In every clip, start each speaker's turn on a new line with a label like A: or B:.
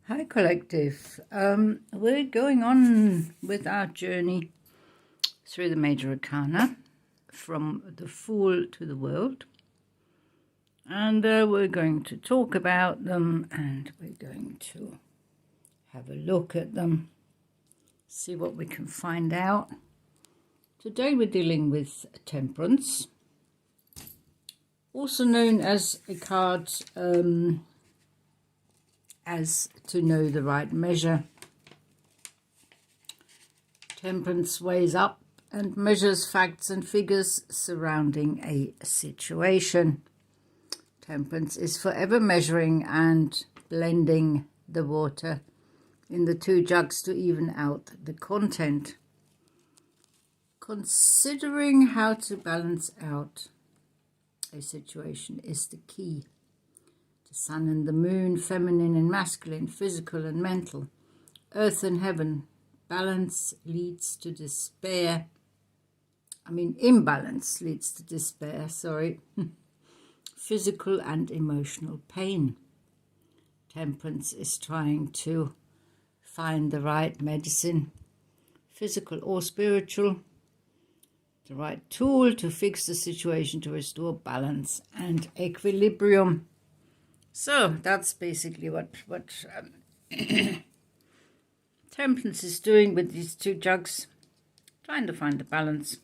A: Hi Collective, we're going on with our journey through the Major Arcana from the Fool to the World, and we're going to talk about them and we're going to have a look at them, see what we can find out. Today we're dealing with Temperance, also known as a card as to know the right measure. Temperance weighs up and measures facts and figures surrounding a situation. Temperance is forever measuring and blending the water in the two jugs to even out the content. Considering how to balance out a situation is the key. The sun and the moon, feminine and masculine, physical and mental, earth and heaven. Balance leads to despair. Imbalance leads to despair, Physical and emotional pain. Temperance is trying to find the right medicine, physical or spiritual, the right tool to fix the situation, to restore balance and equilibrium. So that's basically what Temperance is doing with these two jugs, trying to find the balance,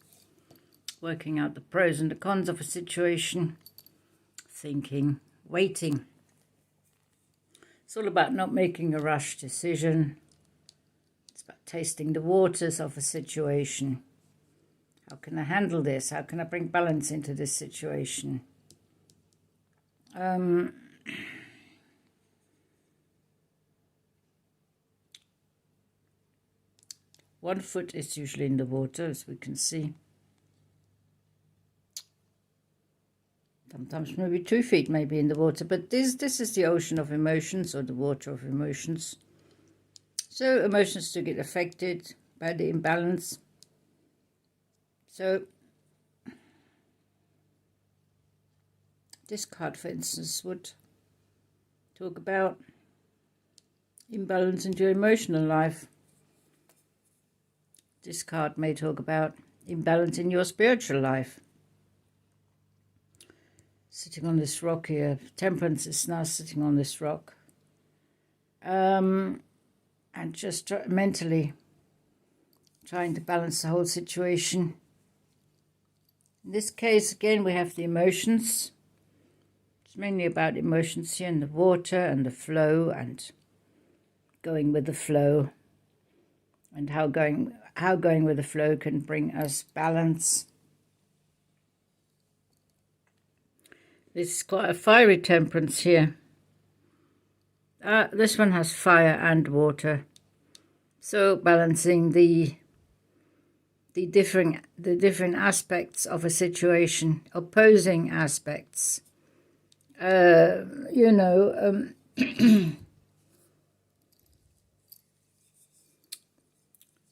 A: working out the pros and the cons of a situation, thinking, waiting. It's all about not making a rush decision. It's about tasting the waters of a situation. How can I handle this? How can I bring balance into this situation? One foot is usually in the water, as we can see. Sometimes maybe 2 feet may be in the water, but this is the ocean of emotions, or the water of emotions. So emotions do get affected by the imbalance. So this card, for instance, would talk about imbalance in your emotional life. This card may talk about imbalance in your spiritual life. Sitting on this rock here, Temperance is now sitting on this rock. And just mentally trying to balance the whole situation. In this case, again, we have the emotions. It's mainly about emotions here, and the water and the flow and going with the flow, and how going with the flow can bring us balance. This is quite a fiery Temperance here. This one has fire and water, so balancing the different aspects of a situation, opposing aspects.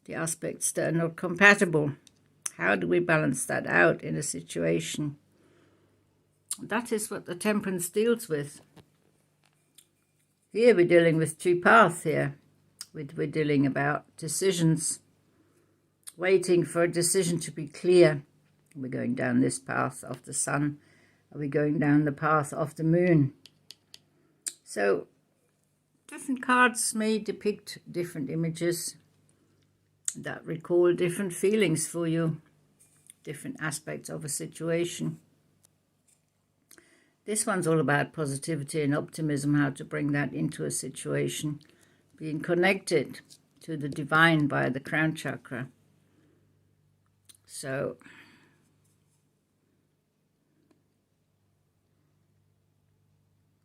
A: The aspects that are not compatible. How do we balance that out in a situation? That is what the Temperance deals with. Here we're dealing with two paths here. We're dealing about decisions, waiting for a decision to be clear. We're going down this path of the sun. Are we going down the path of the moon? So different cards may depict different images that recall different feelings for you, different aspects of a situation. This one's all about positivity and optimism, how to bring that into a situation, being connected to the divine by the crown chakra. So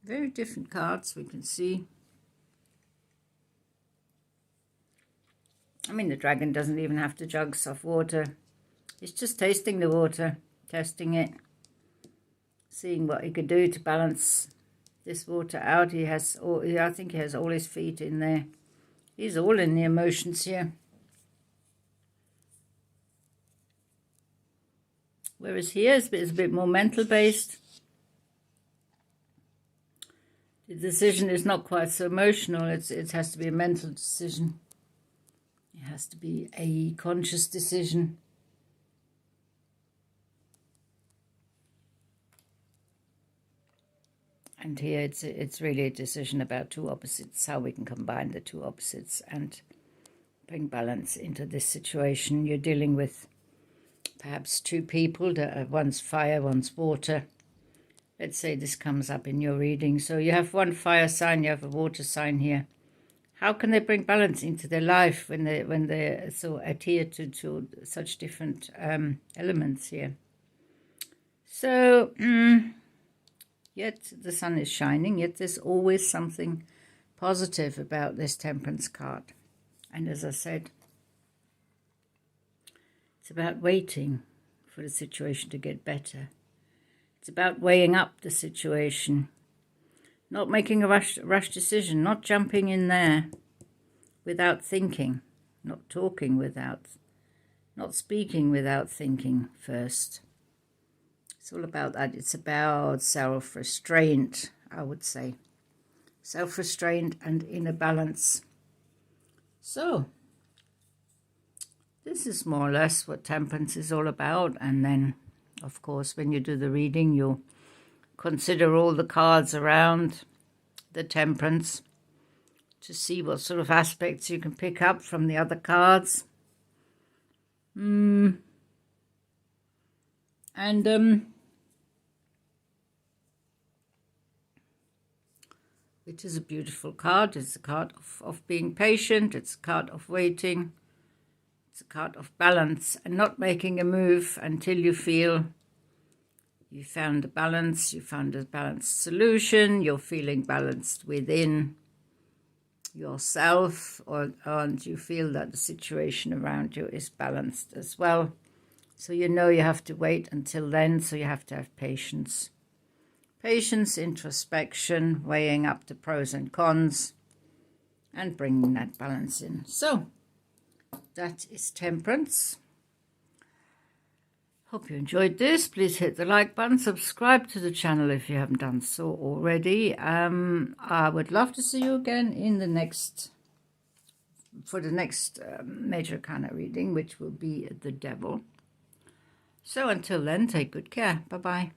A: very different cards we can see. The dragon doesn't even have to jugs of water. He's just tasting the water, testing it, seeing what he could do to balance this water out. I think he has all his feet in there. He's all in the emotions here. Whereas here is a bit more mental based. The decision is not quite so emotional. It has to be a mental decision. It has to be a conscious decision. And here it's really a decision about two opposites, how we can combine the two opposites and bring balance into this situation. You're dealing with perhaps two people, one's fire, one's water. Let's say this comes up in your reading. So you have one fire sign, you have a water sign here. How can they bring balance into their life when they so adhere to such different elements here? So, yet the sun is shining, yet there's always something positive about this Temperance card. And as I said, it's about waiting for the situation to get better. It's about weighing up the situation, not making a rush decision, not jumping in there without thinking, not talking not speaking without thinking first. It's all about that. It's about self-restraint, I would say. Self-restraint and inner balance. So, this is more or less what Temperance is all about. And then, of course, when you do the reading, you'll consider all the cards around the Temperance to see what sort of aspects you can pick up from the other cards. And it is a beautiful card. It's a card of being patient. It's a card of waiting. It's a card of balance and not making a move until you feel you found a balance, you found a balanced solution, you're feeling balanced within yourself, and you feel that the situation around you is balanced as well. So you know you have to wait until then, so you have to have patience. Patience, introspection, weighing up the pros and cons, and bringing that balance in. So, that is Temperance. Hope you enjoyed this. Please hit the like button, subscribe to the channel if you haven't done so already. I would love to see you again in the next Major Arcana reading, which will be the Devil. So until then, take good care. Bye-bye.